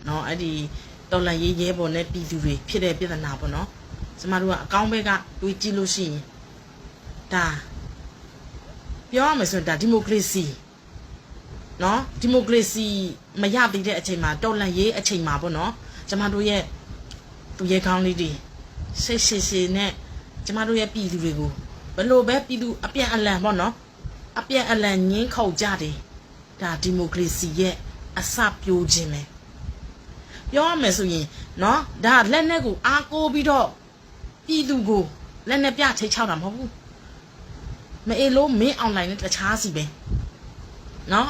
နော်အဲ့ဒီတော်လန်ရေးရဲပေါ်နဲ့ပြည်သူတွေဖြစ်တဲ့ပြဿနာပေါ့နော်ကျမတို့ကအကောင်းဘက်ကတွေးကြည့်လို့ရှိရင်ဒါပြောရမယ်ဆိုရင်ဒါဒီမိုကရေစီနော်ဒီမိုကရေစီမရသေးတဲ့အချိန်မှာတော်လန်ရေးအချိန်မှာပေါ့နော်ကျမတို့ရဲ့သူရဲကောင်းလေးတွေစိတ်ရှိနဲ့ကျမတို့ရဲ့ပြည်သူတွေကိုဘယ်လိုပဲပြည်သူအပြန်အလှန်ပေါ့နော်အပြန်အလှန်ညှင်းခုန်ကြတယ်ဒါဒီမိုကရေစီရဲ့အစပြိုးခြင်းပဲပြောရမယ်ဆိုရင်နော်ဒါလက်နဲ့ကိုအားကိုးပြီးတော့ပြည်သူကိုလက်နဲ့ပြချိတ်ချောက်တာမဟုတ်ဘူးမအေးလို့မင်းအွန်လိုင်းနဲ့တခြားစီပဲနော်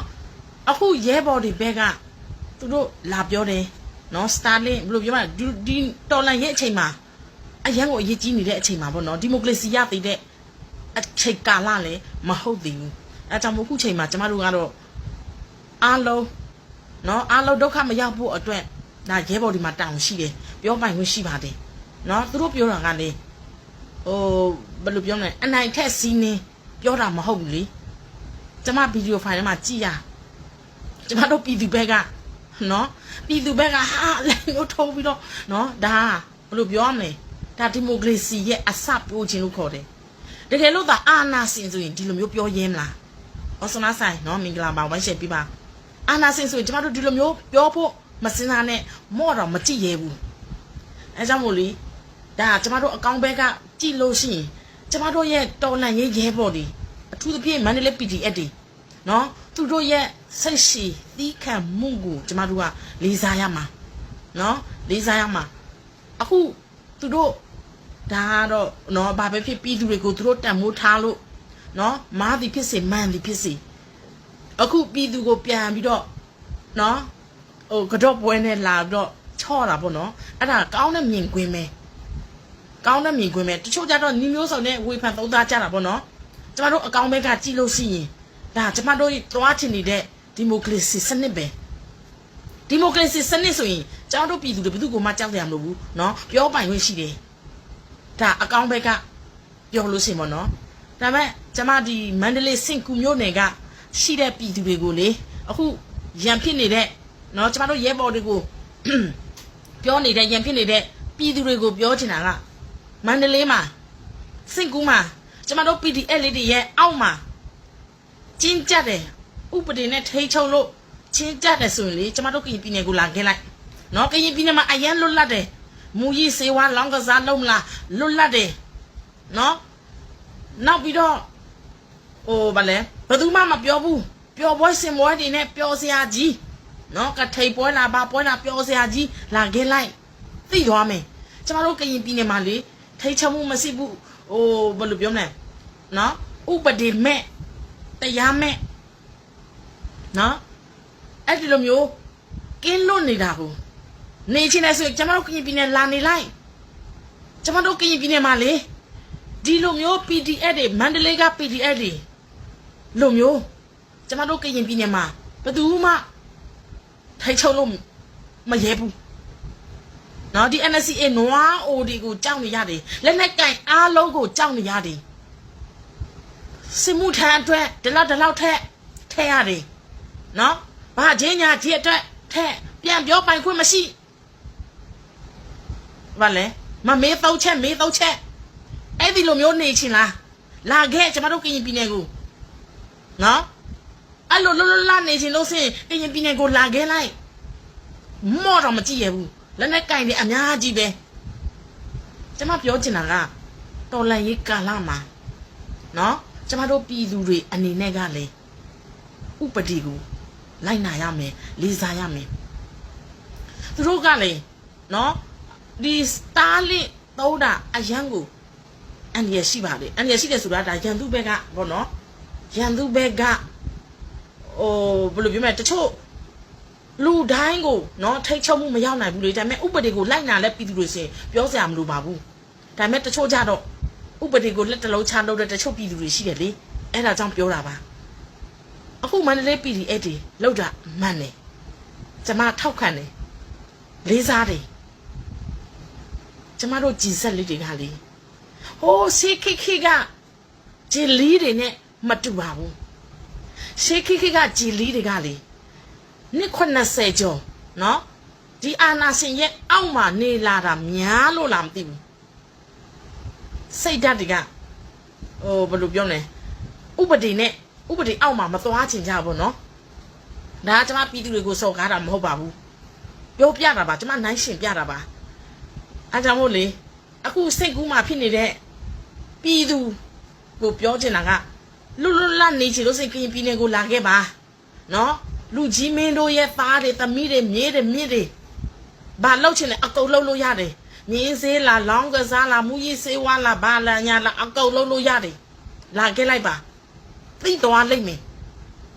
အခုရဲဘော်တွေဘက်ကသူတို့လာပြောတယ်နော်စတာလင်ဘယ်လိုပြောမလဲဒီတော်လန်ရဲ့အချိန်မှာအရန်ကိုအရေးကြီးနေတဲ့အချိန်မှာပေါ့နော်ဒီမိုကရေစီရသေးတဲ့အချိန်ကာလလည်းမဟုတ်သေးဘူးအဲကြောင့်မို့ခုချိန်မှာကျမတို့ကတော့အားလုံးနော်အားလုံးဒုက္ခမရောက်ဖို့အတွက်ဒါရဲဘော်ဒီမှာတောင်းရှိတယ်ပြောပိုင်ခွင့်ရှိပါတယ်နော်သူတို့ပြောတာကလေဟိုဘယ်လိုပြောမလဲအနိုင်ထက်စီးနေပြောတာမဟုတ်ဘူးလေကျမဗီဒီယိုဖိုင်ထဲမှာကြည့်ရကျမတို့ပြည်သူဘက်ကနော်ပြည်သူဘက်ကဟာလည်းလို့ထိုးပြီးတော့နော်ဒါဘယ်လိုပြောမလဲဒါဒီမိုကရေစီရဲ့အစပြိုးခြင်းလို့ခေါ်တယ်တကယ်လို့သာအာဏာရှင်ဆိုရင်ဒီလိုမျိုးပြောရင်းမလားဩစနာဆိုင်နော်မင်္ဂလာပါဝိုင်းရှယ်ပြပါအာဏာရှင်ဆိုရင်ကျမတို့ဒီလိုမျိုးပြောဖို့မစင်စားနဲ့မော့တော့မကြည့်ရဘူးအဲကြောင့်မို့လေဒါကျမတို့အကောင့်ဘက်ကကြည့်လို့ရှိရင်ကျမတို့ရဲ့တော်လန်ရေးရဲဘော်တွေအထူးသဖြင့်မန္တလေး PDF တွေနော်သူတို့ရဲ့စိတ်ရှိသီးခံမှုကိုကျမတို့ကလေးစားရမှာနော်လေးစားရမှာအခုသူတို့ဒါတော့နော်ဘာပဲဖြစ်ပြည်သူတွေကိုသူတို့တန်မိုးထားလို့နော်မားသည်ဖြစ်စေမှန်သည်ဖြစ်စေအခုပြည်သူကိုပြန်ပြီးတော့နော်ဟိုကတော့ပွဲနဲ့လာပြီးတော့ချော့တာပေါ့နော်အဲ့ဒါကောင်းတဲ့မြင်ကွင်းပဲကောင်းတဲ့မြင်ကွင်းပဲတချို့ကြတော့ညီမျိုးစုံနဲ့ဝေဖန်သုံးသားကြတာပေါ့နော်ကျမတို့အကောင့်ဘက်ကကြည့်လို့ရှိရင်ဒါကျမတို့သွားချင်နေတဲ့ဒီမိုကရေစီစနစ်ပဲဒီမိုကရေစီစနစ်ဆိုရင်ကျမတို့ပြည်သူတွေဘယ်သူမှကြောက်ကြရမလို့ဘူးနော်ပြောပိုင်ခွင့်ရှိတယ်ဒါအကောင့်ဘက်ကပြောလို့ရှိရင်ပေါ့နော်ဒါပေမဲ့ကျမဒီမန္တလေးစင်ကူမြို့နယ်ကရှိတဲ့ပြည်သူတွေကိုလေအခုရန်ဖြစ်နေတဲ့နော်ကျမတို့ရဲဘော်တွေကိုပြောနေတဲ့ရန်ဖြစ်နေတဲ့ပြည်သူတွေကိုပြောချင်တာကမန္တလေးမှာစင်ကူမှာကျမတို့ PDF လေးတွေရဲ့အောက်မှာကျင်းကြတယ်ဥပဒေနဲ့ထိချုံလို့ချင်းကြတယ်ဆိုရင်လေကျမတို့ကရင်ပြည်နယ်ကိုလာခဲ့လိုက်နော်ကရင်ပြည်နယ်မှာအရန်လွတ်လပ်တယ်မူကြီးစေဝါလောင်းကစားလုံးမလားလွတ်လပ်တယ်နော်နောက်ပြီးတော့ဟိုဗလဲဘယ်သူမှမပြောဘူးပျော်ပွဲစင်ပွဲတွေနဲ့ပျော်စရာကြီးနော်ကထိန်ပွဲလာပါပွဲလာပျော်စရာကြီးလာခဲ့လိုက်သိသွားမယ်ကျမတို့ကရင်ပြည်နယ်မှာလေထိချုံမှုမရှိဘူးဟိုဘယ်လိုပြောမလဲနော်ဥပဒေမဲ့တရားမဲ့နော်အဲ့ဒီလိုမျိုးကင်းလွတ်နေတာကိုနေချင်တယ်ဆိုရင်ကျမတို့ကရင်ပြည်နယ်လာနေလိုက်ကျမတို့ကရင်ပြည်နယ်မှာလေဒီလိုမျိုး PDF တွေမန္တလေးက PDF တွေလိုမျိုးကျမတို့ကရင်ပြည်နယ်မှာဘယ်သူမှထိုင်ချုံလို့မရဲဘူးနော်ဒီ NSA နွားအိုဒီကိုကြောက်နေရတယ်လက်နဲ့ကင်အားလုံးကိုကြောက်နေရတယ်စမှုထမ်းအတွက်ဒီလောက်ထက်ရတယ်နော်ဘာချင်းညာဒီအတွက်ထက်ပြန်ပြောပိုင်ခွင့်မရှိဘာလဲမမေးတော့ချက်အဲ့ဒီလိုမျိုးနေချင်လားလာခဲ့ကျမတို့ကရင်ပြည်နယ်ကိုနော်အဲ့လိုလာနေချင်လို့စင်ကရင်ပြည်နယ်ကိုလာခဲ့လိုက်မော့တော့မကြည့်ရဘူးလက်နဲ့ကင်တယ်အများကြီးပဲကျမပြောချင်တာကတော်လန်ရေးကာလမှာနော်ကျမတို့ပြည်သူတွေအနေနဲ့ကလေဥပဒေကိုလိုက်နာရမယ်လေးစားရမယ်သူတို့ကလေနော်ဒီစတာလင်သုံးတာအရန်ကိုအန်ရရှိပါလေအန်ရရှိတယ်ဆိုတာဒါရန်သူဘက်ကဘောနော်ရန်သူဘက်ကဟိုဘယ်လိုပြောမလဲတချို့လူတိုင်းကိုနော်ထိတ်ချုံမှုမရောက်နိုင်ဘူးလေဒါပေမဲ့ဥပဒေကိုလိုက်နာလဲပြည်သူတွေစင်ပြောစရာမလိုပါဘူးဒါပေမဲ့တချို့ကြတော့ဥပဒေကိုလက်တလုံးချလို့တဲ့တချို့ပြည်သူတွေရှိတယ်လေအဲ့ဒါကြောင့်ပြောတာပါအခုမန္တလေး PDF တွေလောက်တာမှန်တယ်ကျမထောက်ခံတယ်လေးစားတယ်ကျမတို့ကြည်ဆက်လေးတွေကလေဟိုးစီခိခိကဂျီလီတွေနဲ့မတူပါဘူးစီခိခိကဂျီလီတွေကလေနှစ်80ကျော်နော် ဒီအာနာရှင်ရဲ့အောက်မှာနေလာတာများလို့လားမသိဘူးစိတ်ဓာတ်တွေကဘယ်လိုပြောလဲဥပဒေနဲ့ဥပဒေအောက်မှာမသွားချင်ကြဘူးနော်ဒါကကျွန်မပြည်သူတွေကိုစော်ကားတာမဟုတ်ပါဘူးပြောပြတာပါကျွန်မနိုင်ရှင်ပြတာပါအဲကြောင့်မို့လေအခုစိတ်ကူးမှဖြစ်နေတဲ့ပြည်သူကိုပြောချင်တာကလွတ်လွတ်လပ်နေချင်လို့စိတ်ကရင်ပြည်နယ်ကိုလာခဲ့ပါနော်လူကြီးမင်းတို့ရဲ့သားတွေသမီးတွေမြေးတွေမြစ်တွေဘာလုပ်ချင်လဲအကုန်လုပ်လို့ရတယ်မြင်းစေးလားလောင်းကစားလားမူကြီးစေးဝါလားဘာလာညာလားအကုန်လုပ်လို့ရတယ်လာခဲ့လိုက်ပါသိသွားလိမ့်မယ်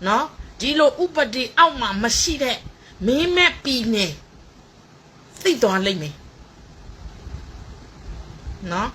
နော်ဒီလိုဥပဒေအောက်မှာမရှိတဲ့မင်းမဲ့ပြည်နယ်သိသွားလိမ့်မယ်နော်